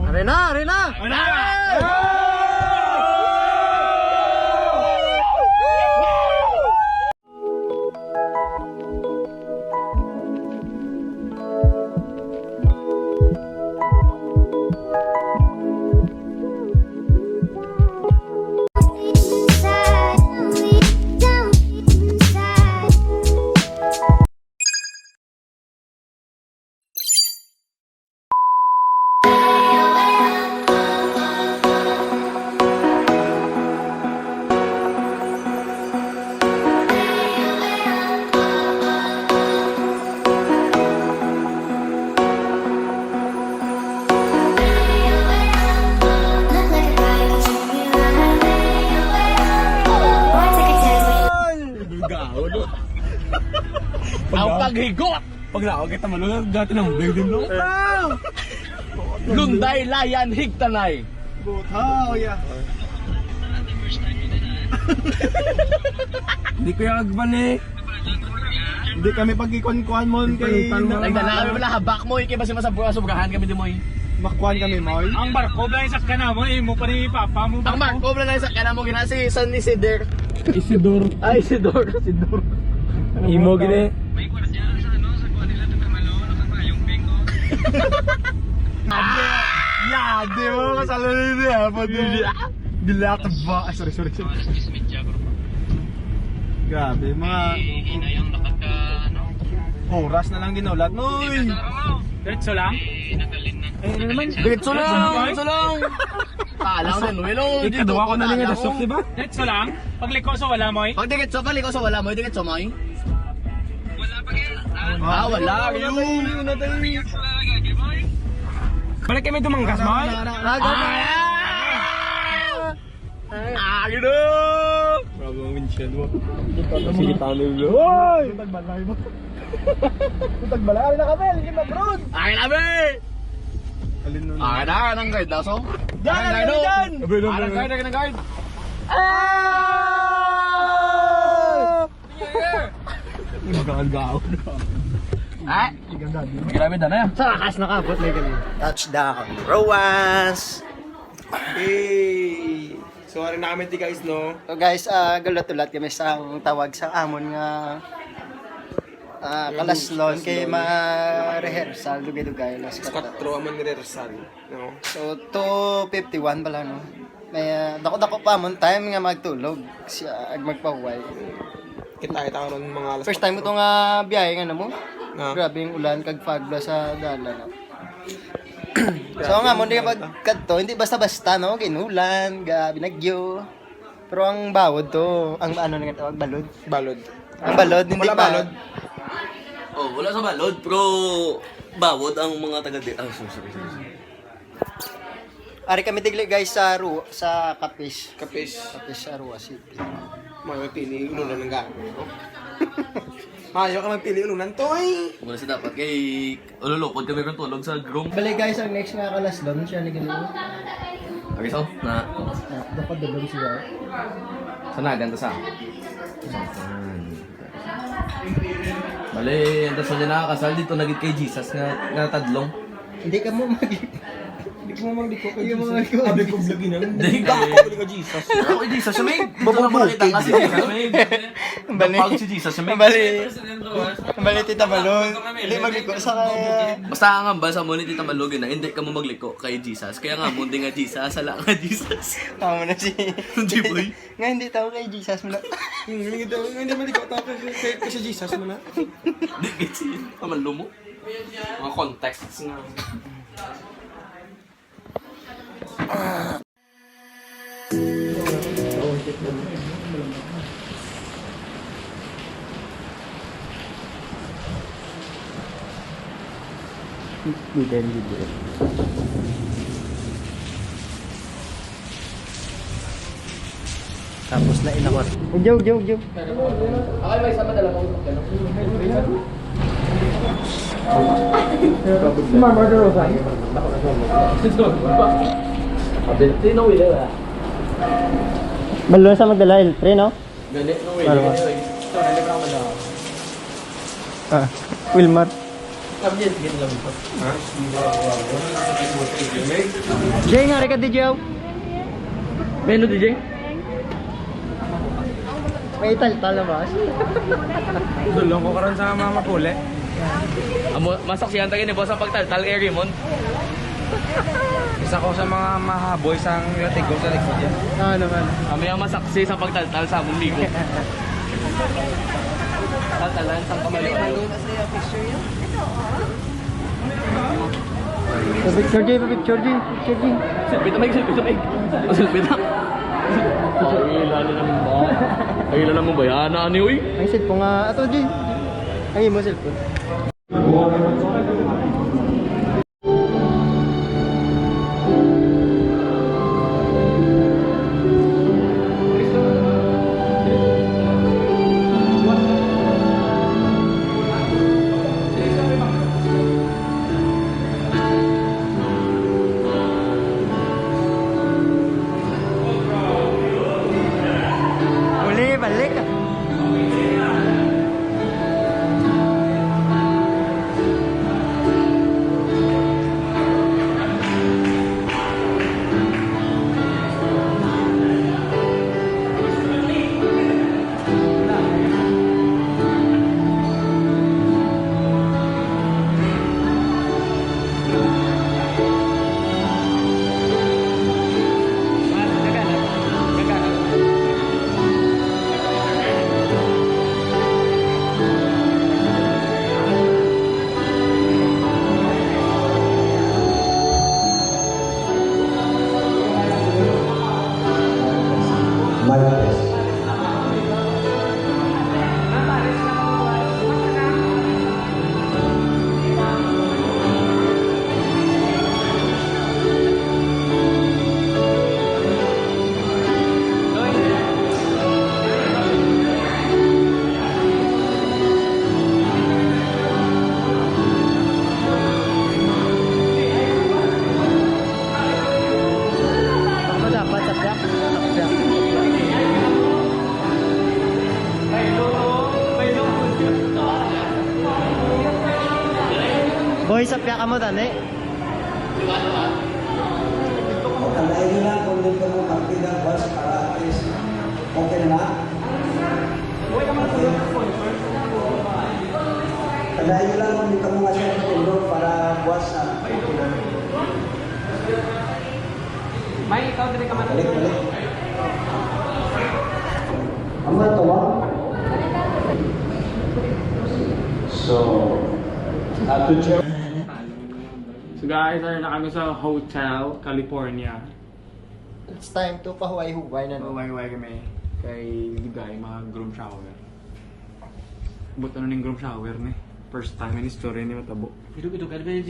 Arena, arena. Ang paghigot! Pag naawag kita malunod, gati ng building no? Lunday layan higtanay. Butaw, yeah. Hindi ko yung agban eh. Hindi kami pag-ikon-kuhan mo kay... Nagdala kami pala habak mo, ikay ba si masabrahan kami di mo eh. Makuhan kami mo. Ang barko ba yung sakyan na mo eh, mo pa rin papa mo Ang Marco na lang sa kanamo ginasi San Isidro. Isidor. Ay, Isidro. Imo gini. May gwardiya sa ano, sa kuha nila ito Mamalo, nakapayong bingo. Yeah, di mo kasalo nito eh. Dilat ba? Ay, sorry. Miss Media Group. Grabe, mga Inayang lakad ka, ano? oras na lang ginulat. Noy! Diretso lang? Nagalin na. Diretso lang. Talang din, Willow. Ikaduha ko na lang yung dasok, diba? Diretso lang? Pagliko sa wala mo eh? Pag diretso ka, liko sa wala mo, diretso mo eh. Wala pa kayo. Wala. Yun. Balik kami dumanggas mo eh? Gino! Bravo ang windshield mo. Sige, tunnel mo. Hoy! Tagbalay mo. Tagbalay na kami, hindi mabrod. Akin na, be! Alin nun? Akin na, ng guard daw, so? Diyan! Akin ng guard. Magkakagaw. Ay! Ginamit na yan. Sa lakas nakabot na ganun. Touchdown. Rowas! Hey! So, ano na kami di guys, no? So guys, galat-ulat kami sa tawag sa amon nga kalaslon kay ma-rehearsal dugay-dugay las 4 aman ni-rehearsal, no? So 2:51 pala no. May dako-dako pa mon time nga magtulog siya ag magpahuway. Kita ron mga alas. First time mo to nga biyahe nga namo. Ah. Grabe yung ulan kag fagla sa dalan. So nga mo di pagkadto, hindi basta-basta no, ginulan, binagyo. Pero ang bawod to, ang ano nga tawag balod. Balod. Ang balod hindi Wala pa balod. Oh, wala sa balod, pero bawod ang mga taga dito. Ah, sorry. Ari kami tigli guys sa sa Capiz. Kapis. Capiz sa Rua City. Mga pili ulunan ng gamit, no? Mayo ka magpili ulunan to eh. Wala sa dapat kay ululupod kami ron tulog sa groom. Bali guys, ang next nga kalaslon siya ni ganito. Okay, so na Dapat dalon siya. sanagan ta sa. Bale, anda sa niya nakakasal dito nagit kay Jesus nga tadlong. Hindi ka mo Hindi ko magliko kay Hindi mo Jesus. magliko. Sabi ko vlogin na. Hindi Hindi ka. ako kay Jesus. Ako kay Jesus, may dito na mo nakita kasi Jesus, may Pag si Jesus, may Bali tita balon. Hindi magliko sa kaya. Basta nga ba sa mo ni Tita Malugin na hindi ka mo magliko kay Jesus. Kaya nga mo hindi nga Jesus, sala nga Jesus. Tama na si. Hindi boy. Nga hindi tao kay Jesus mo na. Hindi maliko ta kasi Jesus mo na. Hindi kasi pamalo mo. Mga contexts nga. Tapos na inakot. Jog. Okay, may sama dala mo. Sino wala ba? Balon sa magdala il pre no? Ganit no Ano ba? Wilmar. Ha? Jay nga, reka di Joe. Menu DJ? May tal-tal na ba? Dulong ko karon sa mama pule. Masaksihan tayo ni boss ang pagtaltal kay Raymond. Isa ko sa mga mahaboy sa latigo sa likod yan. Naman. Kami ang masaksi sa pagtaltal sa among ligo. Taltalan sa kamali. Picture Jay, picture Jay. Selfie na, selfie. Selfie na. Ay, ilan mo ba yan? Ano uy? Ang cellphone nga. Ato Jay. Ang imo cellphone. Uli, balik. Ako dapat sapyak. Boy, sapyak ka mo tani. Tandaan nyo lang kung dito mo partida boss para at least okay na na. Okay. Tandaan nyo lang kung dito mo nga siya matindog para buwas na okay na. May ikaw din ka man. Balik. Ang mga tawa. So, So guys, na kami sa Hotel California. It's time to pahuway-huway na no. Huwag kami kay Ligay, mga groom shower. Buto na ng groom shower ni. First time in history ni Matabo. Ito ka, ano ba yung